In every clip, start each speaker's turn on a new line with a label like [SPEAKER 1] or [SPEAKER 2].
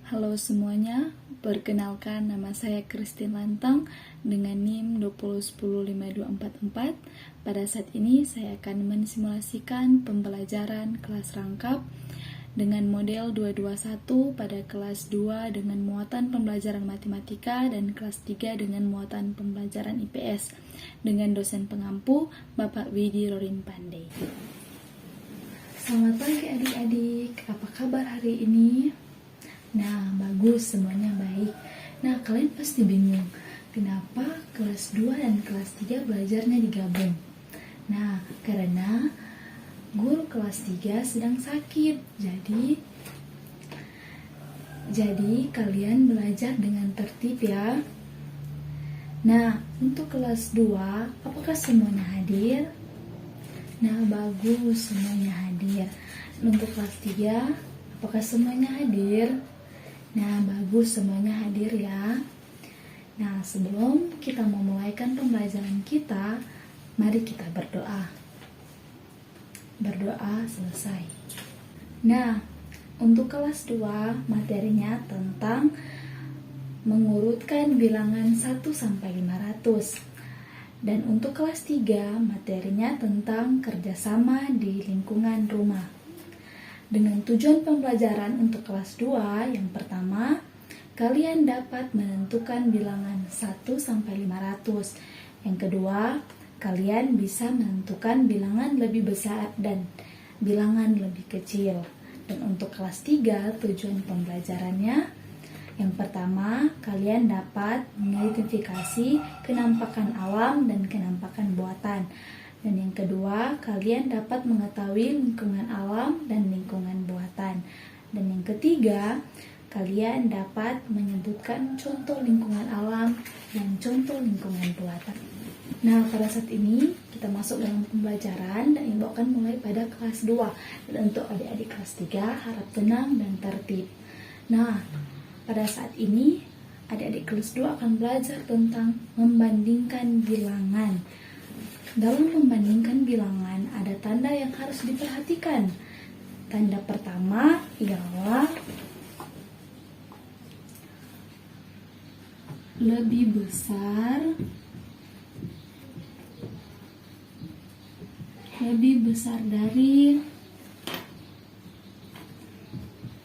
[SPEAKER 1] Halo semuanya, perkenalkan nama saya Christine Lantang dengan NIM 201052444. Pada saat ini saya akan mensimulasikan pembelajaran kelas rangkap dengan model 221 pada kelas 2 dengan muatan pembelajaran matematika dan kelas 3 dengan muatan pembelajaran IPS dengan dosen pengampu Bapak Widi Rorin Pandey. Selamat pagi adik-adik, apa kabar hari ini? Nah, bagus, semuanya baik. Nah, kalian pasti bingung, kenapa kelas 2 dan kelas 3 belajarnya digabung? Nah, karena guru kelas 3 sedang sakit. Jadi kalian belajar dengan tertib ya. Nah, untuk kelas 2, apakah semuanya hadir? Nah, bagus, semuanya hadir. Untuk kelas 3, apakah semuanya hadir? Nah, bagus, semuanya hadir ya. Nah, sebelum kita memulaikan pembelajaran kita, mari kita berdoa. Berdoa selesai. Nah, untuk kelas 2, materinya tentang mengurutkan bilangan 1 sampai 500. Dan untuk kelas 3, materinya tentang kerjasama di lingkungan rumah. Dengan tujuan pembelajaran untuk kelas 2, yang pertama, kalian dapat menentukan bilangan 1 sampai 500. Yang kedua, kalian bisa menentukan bilangan lebih besar dan bilangan lebih kecil. Dan untuk kelas 3, tujuan pembelajarannya, yang pertama, kalian dapat mengidentifikasi kenampakan alam dan kenampakan buatan. Dan yang kedua, kalian dapat mengetahui lingkungan alam dan lingkungan buatan. Dan yang ketiga, kalian dapat menyebutkan contoh lingkungan alam dan contoh lingkungan buatan. Nah, pada saat ini kita masuk dalam pembelajaran dan ibu akan mulai pada kelas 2. Dan untuk adik-adik kelas 3 harap tenang dan tertib. Nah, pada saat ini adik-adik kelas 2 akan belajar tentang membandingkan bilangan. Dalam membandingkan bilangan ada tanda yang harus diperhatikan. Tanda pertama ialah lebih besar dari,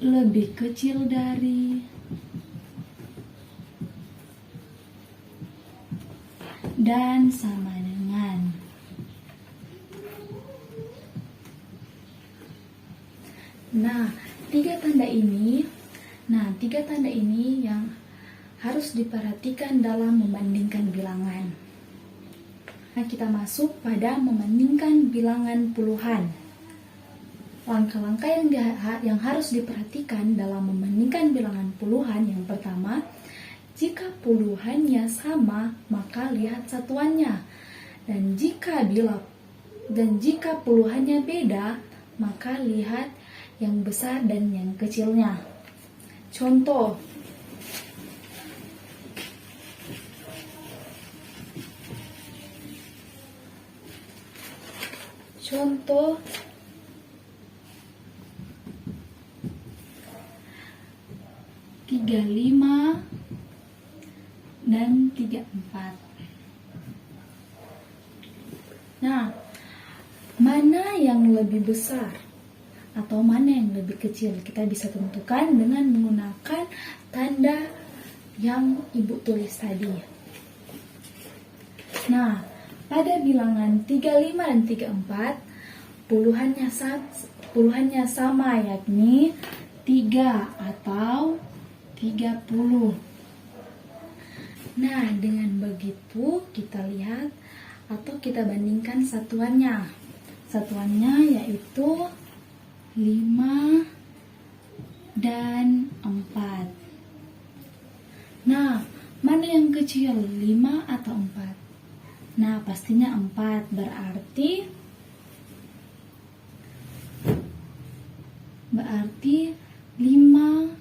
[SPEAKER 1] lebih kecil dari, dan sama dengan. Nah, tiga tanda ini yang harus diperhatikan dalam membandingkan bilangan. Nah, kita masuk pada membandingkan bilangan puluhan. Langkah-langkah yang harus diperhatikan dalam membandingkan bilangan puluhan, yang pertama, jika puluhannya sama, maka lihat satuannya. Dan jika puluhannya beda, maka lihat yang besar dan yang kecilnya. Contoh, Contoh 35 dan 34. Nah, mana yang lebih besar atau mana yang lebih kecil? Kita bisa tentukan dengan menggunakan tanda yang ibu tulis tadi. Nah, pada bilangan 35 dan 34, puluhannya sama, yakni 3 atau 30. Nah, dengan begitu kita lihat atau kita bandingkan satuannya. Satuannya yaitu 5 dan 4. Nah, mana yang kecil, 5 atau 4? Nah, pastinya 4, berarti 5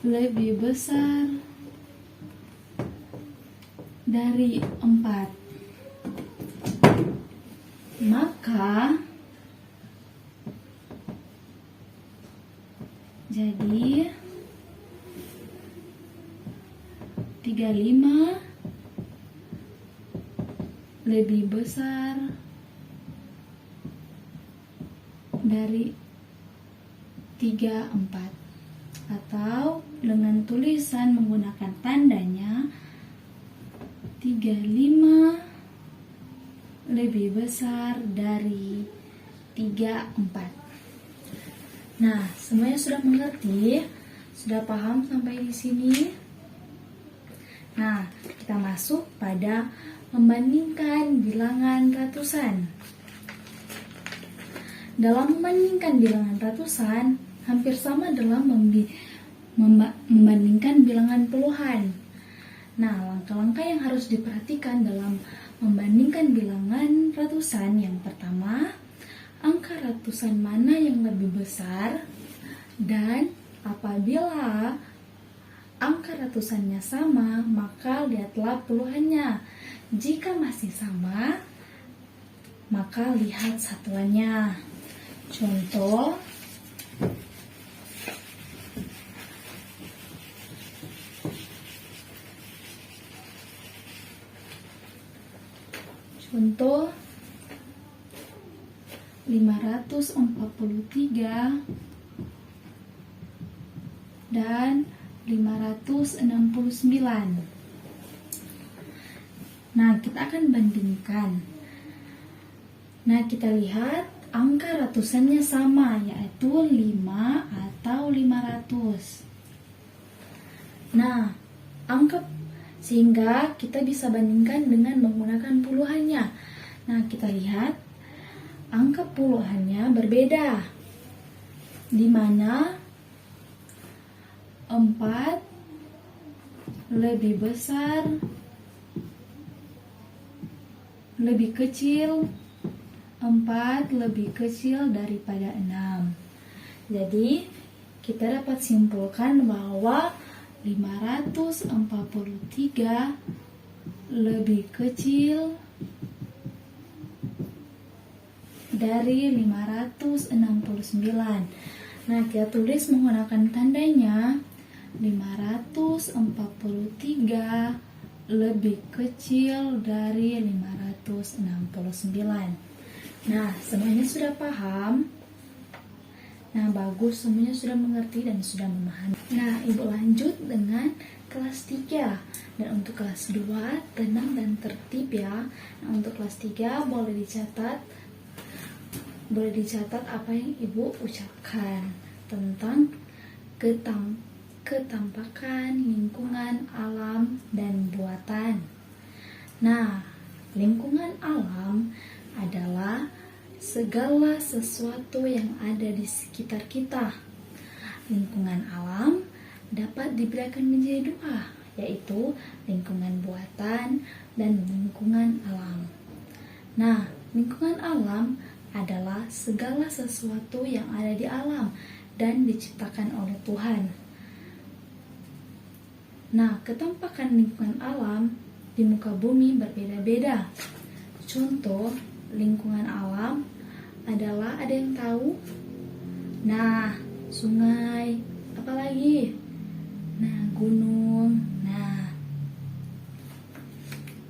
[SPEAKER 1] lebih besar dari 4. Maka Jadi 35 lebih besar dari 34, atau dengan tulisan menggunakan tandanya 35 lebih besar dari 34. Nah, semuanya sudah mengerti? Sudah paham sampai di sini? Nah, kita masuk pada membandingkan bilangan ratusan. Dalam membandingkan bilangan ratusan, hampir sama dalam membandingkan bilangan puluhan. Nah, langkah-langkah yang harus diperhatikan dalam membandingkan bilangan ratusan, yang pertama, angka ratusan mana yang lebih besar, dan apabila angka ratusannya sama, maka lihatlah puluhannya. Jika masih sama, maka lihat satuannya. Contoh, Contoh 543 dan 569. Nah, kita akan bandingkan. Nah, kita lihat angka ratusannya sama, yaitu 5 atau 500. Nah, sehingga kita bisa bandingkan dengan menggunakan puluhannya. Nah, kita lihat angka puluhannya berbeda, di mana 4 lebih besar, lebih kecil, 4 lebih kecil daripada 6. Jadi, kita dapat simpulkan bahwa 543 lebih kecil dari 569. Nah, kita tulis menggunakan tandanya 543 lebih kecil dari 569. Nah, semuanya sudah paham? Nah, bagus, semuanya sudah mengerti dan sudah memahami. Nah, Ibu lanjut dengan kelas 3. Dan untuk kelas 2, tenang dan tertib ya. Nah, untuk kelas 3 boleh dicatat apa yang Ibu ucapkan tentang ketampakan, lingkungan, alam, dan buatan. Nah, lingkungan alam adalah segala sesuatu yang ada di sekitar kita. Lingkungan alam dapat dibedakan menjadi dua, yaitu lingkungan buatan dan lingkungan alam. Nah, lingkungan alam adalah segala sesuatu yang ada di alam dan diciptakan oleh Tuhan. Nah, ketampakan lingkungan alam di muka bumi berbeda-beda. Contoh, lingkungan alam adalah, ada yang tahu? Nah, sungai, apalagi? Nah, gunung. Nah,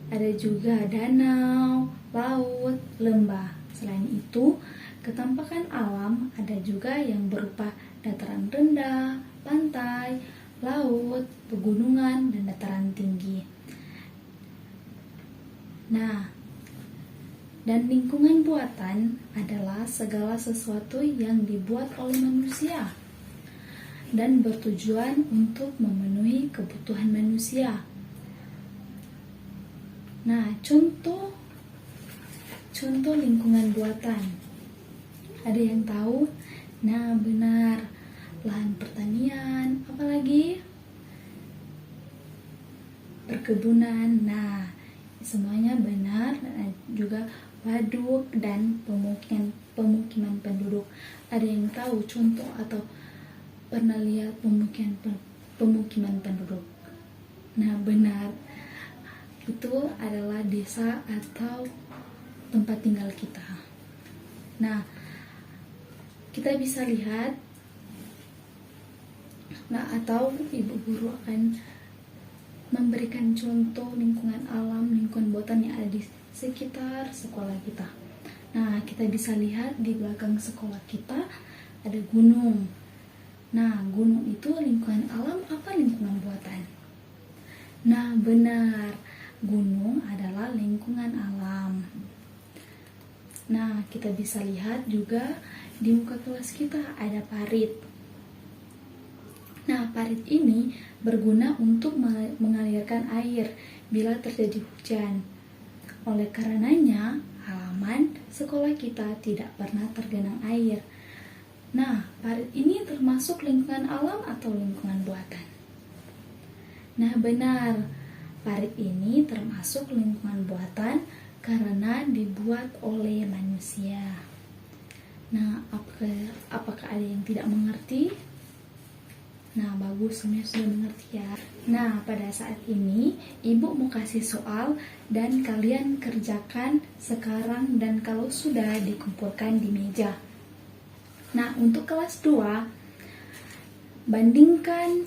[SPEAKER 1] ada juga danau, laut, lembah. Selain itu, ketampakan alam ada juga yang berupa dataran rendah, pantai, laut, pegunungan, dan dataran tinggi. Nah, dan lingkungan buatan adalah segala sesuatu yang dibuat oleh manusia dan bertujuan untuk memenuhi kebutuhan manusia. Nah, contoh lingkungan buatan. Ada yang tahu? Nah, benar. Lahan pertanian, apalagi? Perkebunan. Nah, semuanya benar, dan juga waduk dan pemukiman penduduk. Ada yang tahu contoh atau pernah lihat pemukiman penduduk? Nah, benar. Itu adalah desa atau tempat tinggal kita. Nah, kita bisa lihat Nah, atau ibu guru akan memberikan contoh lingkungan alam, lingkungan buatan yang ada di sekitar sekolah kita. Nah, kita bisa lihat di belakang sekolah kita ada gunung. Nah, gunung itu lingkungan alam apa lingkungan buatan? Nah, benar. Gunung adalah lingkungan alam. Nah, kita bisa lihat juga di muka kelas kita ada parit. Nah, parit ini berguna untuk mengalirkan air bila terjadi hujan. Oleh karenanya, halaman sekolah kita tidak pernah tergenang air. Nah, parit ini termasuk lingkungan alam atau lingkungan buatan? Nah, benar. Parit ini termasuk lingkungan buatan karena dibuat oleh manusia. Nah, apakah ada yang tidak mengerti? Nah, bagus, semuanya sudah mengerti ya. Nah, pada saat ini ibu mau kasih soal dan kalian kerjakan sekarang dan kalau sudah dikumpulkan di meja. Nah, untuk kelas 2, bandingkan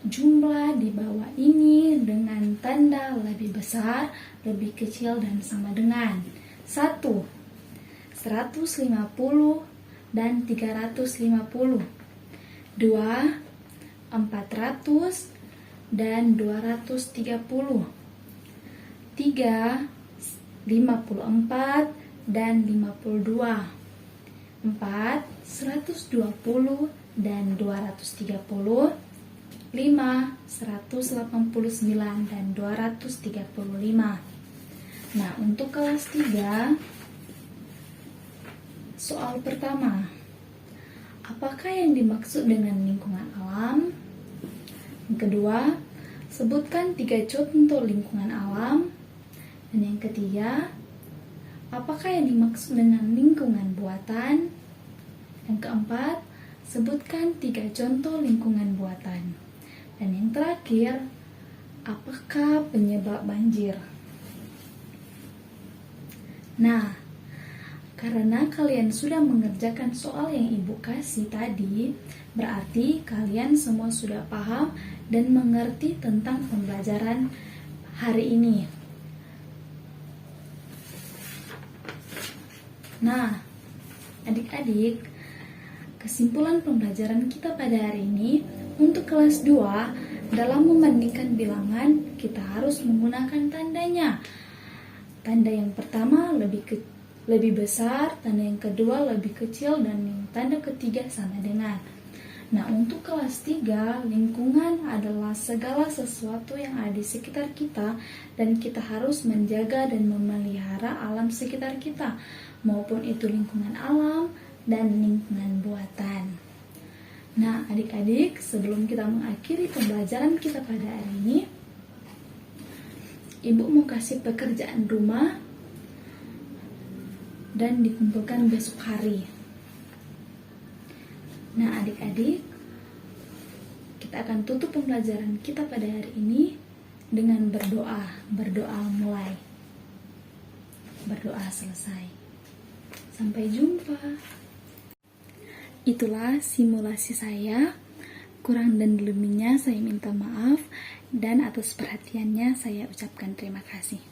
[SPEAKER 1] jumlah di bawah ini dengan tanda lebih besar, lebih kecil, dan sama dengan 1. 150 dan 350. 2. 400 dan 230. 3. 54 dan 52. 4. 120 dan 230. 5. 189 dan 235. Nah, untuk kelas 3, soal pertama. Apakah yang dimaksud dengan lingkungan alam? Yang kedua, sebutkan 3 contoh lingkungan alam. Dan yang ketiga, apakah yang dimaksud dengan lingkungan buatan? Yang keempat, sebutkan 3 contoh lingkungan buatan. Dan yang terakhir, apakah penyebab banjir? Nah, karena kalian sudah mengerjakan soal yang ibu kasih tadi, berarti kalian semua sudah paham dan mengerti tentang pembelajaran hari ini. Nah, adik-adik, kesimpulan pembelajaran kita pada hari ini untuk kelas 2, dalam membandingkan bilangan kita harus menggunakan tandanya. Tanda yang pertama lebih besar, tanda yang kedua lebih kecil, dan yang tanda ketiga sama dengan. Nah, untuk kelas 3, lingkungan adalah segala sesuatu yang ada di sekitar kita dan kita harus menjaga dan memelihara alam sekitar kita, maupun itu lingkungan alam dan lingkungan buatan. Nah, adik-adik, sebelum kita mengakhiri pembelajaran kita pada hari ini, ibu mau kasih pekerjaan rumah dan dikumpulkan besok hari. Nah, adik-adik, kita akan tutup pembelajaran kita pada hari ini dengan berdoa. Berdoa mulai, berdoa selesai. Sampai jumpa. Itulah simulasi saya. Kurang dan lebihnya saya minta maaf, dan atas perhatiannya saya ucapkan terima kasih.